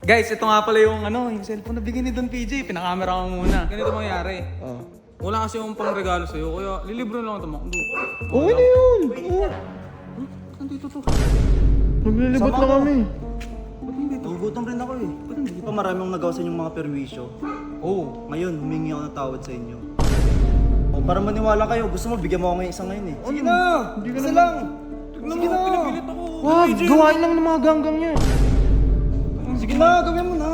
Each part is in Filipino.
Guys, ito nga pala yung yung cellphone na bigyan ni Don PJ. Pinakamera ko muna. Ganito mangyari. Wala kasi yung pang regalo sa'yo, kaya lilibro lang ito Makdo. Okay na yun. Nandito to. Naglilibot na kami. Ba't hindi to? Nagugutom rin ako eh. Hindi pa marami akong nagawa sa inyong mga perwisyo. Ngayon, humingi ako ng tawad sa inyo. Para maniwala kayo, gusto mo bigyan mo ako ngayon isa ngayon eh. Sige na! Isa lang! Tignan mo, pinapilit ako. Wag, gawain lang ng mga ganggang yan. Sige na, gawin mo na!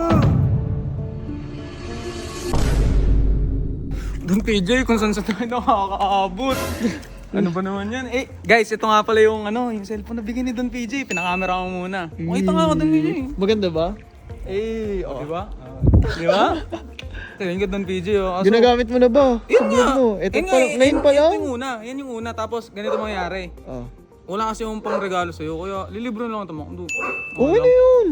Don PJ, kung saan tayo nakakaabot. Ano ba naman yan? Guys, ito nga pala yung yung cellphone na bigyan ni Don PJ. Pinakamera ko muna. Makita nga ako Don PJ. Maganda ba? Di ba? Di ba? Tingin ka Don PJ Ginagamit mo na ba? Yun nga! Ito pa lang, ngayon pa lang? Yan yung una. Tapos ganito mangyari. Wala kasi yung pang regalo sa'yo, kaya lilibro lang ito Makdo. Okay na yun.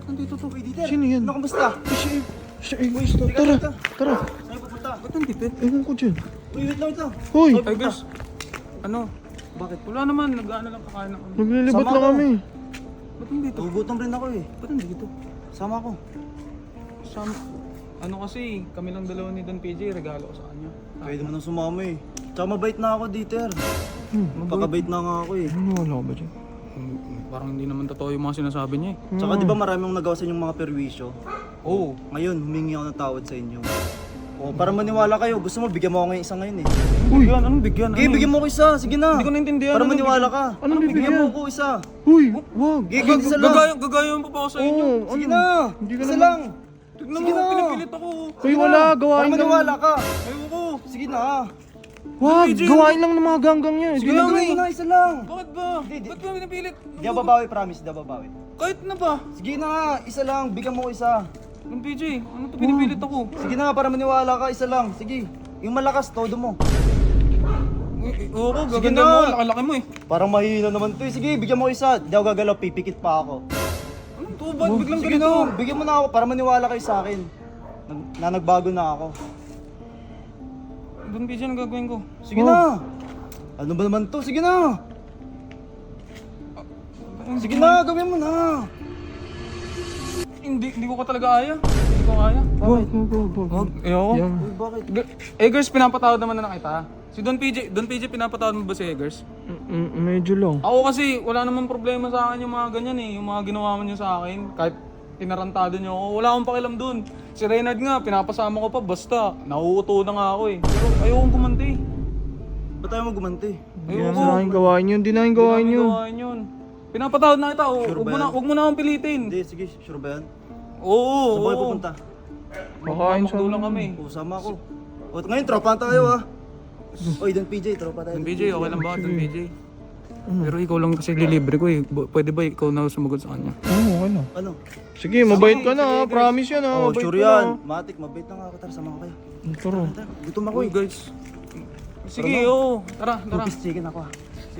Nandito to. Sino yan? Ano, kamusta? Tara, tara. Saan pupunta? Ba't nandito? Ewan ko dyan. Uy, wait lang ito. Hoy, Ay guys, bakit? Wala naman, nag-ano lang kakain ng naglilibot Sama na ko. kami. Ba't nandito? Nagugutom rin ako eh. Ba't nandito? Sama ko. Ano kasi, kami lang dalawa ni Don PJ, regalo ko sa kanya. Pwede mo nang sumama eh. Tsaka mabait na ako, Dieter. Magpakabait na nga ako eh. Wala ka ba dyan? Parang hindi naman totoo yung mga sinasabi niya eh. Tsaka di ba marami akong nagawa sa inyong mga perwisyo? Oo. Ngayon, humingi ako ng tawad sa inyo. Para maniwala kayo, gusto mo bigyan mo ako ngayon isa ngayon eh. Bigyan? Anong bigyan? Sige, bigyan mo ako isa. Sige na. Hindi ko naintindihan. Para Anong maniwala ka. Anong Bigyan bibigyan? mo ako isa. Hoy, wag. Gigil isa lang. Gagayon pa ako sa inyo. Sige na. Hindi ka Isa naman- lang. Tignan Sige mo, na. pinipilit ako. Hoy, wala. Para Gawain lang. maniwala ka. Ayoko. Sige na. Wag, gawain lang ng mga ganggang yan. Sige na, gawin mo na. Isa lang. Bakit ba? Ba't ba pinipilit? Di ako babawi, promise. Di ako babawi. Kahit na ba? Sige na. Isa lang. Bigyan mo ko isa. Don PJ, ano to pinipilit ako? Sige na, para maniwala ka. Isa lang. Sige. Yung malakas, todo mo. Oo, Sige gaganda na. mo, laki-laki mo eh. Parang mahina naman to eh. Sige, bigyan mo ko isa. Di ako gagalaw. Pipikit pa ako. Anong to? Ba't biglang Sige ganito? na, bigyan mo na ako para maniwala kayo sa akin. Na nagbago na ako. Don PJ, anong gagawin ko? Sige na. Ano ba naman to? Sige na. Sige na, gawin mo na. Hindi ko talaga kaya. Hindi ko kaya. Wag, wag. Ayoko. Yan. Uy, bakit? Eggers, pinapatawad naman na kita. Si Don PJ, pinapatawad mo ba si Eggers? Medyo lang. Ako kasi, wala namang problema sa akin yung mga ganyan eh. Yung mga ginawa mo niyo sa akin. Kahit tinarantado niyo ako, wala akong pakialam dun. Si Reynard nga, pinapasama ko pa basta. Nauuto na nga ako eh. Pero ayokong gumanti. Ba't tayo magumanti? Hindi na namin gawain yun. Hindi namin gawain yun. Gawain yun. Pinapatawad na kita. Sure ba yan? Huwag mo na akong pilitin. Hindi, sige, sure ba yan? Oo. Saan ba kayo pupunta? Kakain sa Makdo lang kami. O, sama ako. O, ngayon, tropa tayo ah. Oy, Don PJ, tropa tayo. Don PJ, okay lang ba? Don PJ. Pero ikaw lang kasi lilibre ko eh. Pwede ba ikaw na sumagot sa kanya? Oo, okay na. Ano? Sige, mabait ka na ha. Promise yan ha. Oh, Mabait sure ka yan. na. Matik, mabait na nga ako. Tara, sama ko kayo. Tara. Tara, gutom ako Uy eh. guys. Sige, oo. Tara. Two-piece chicken ako ah.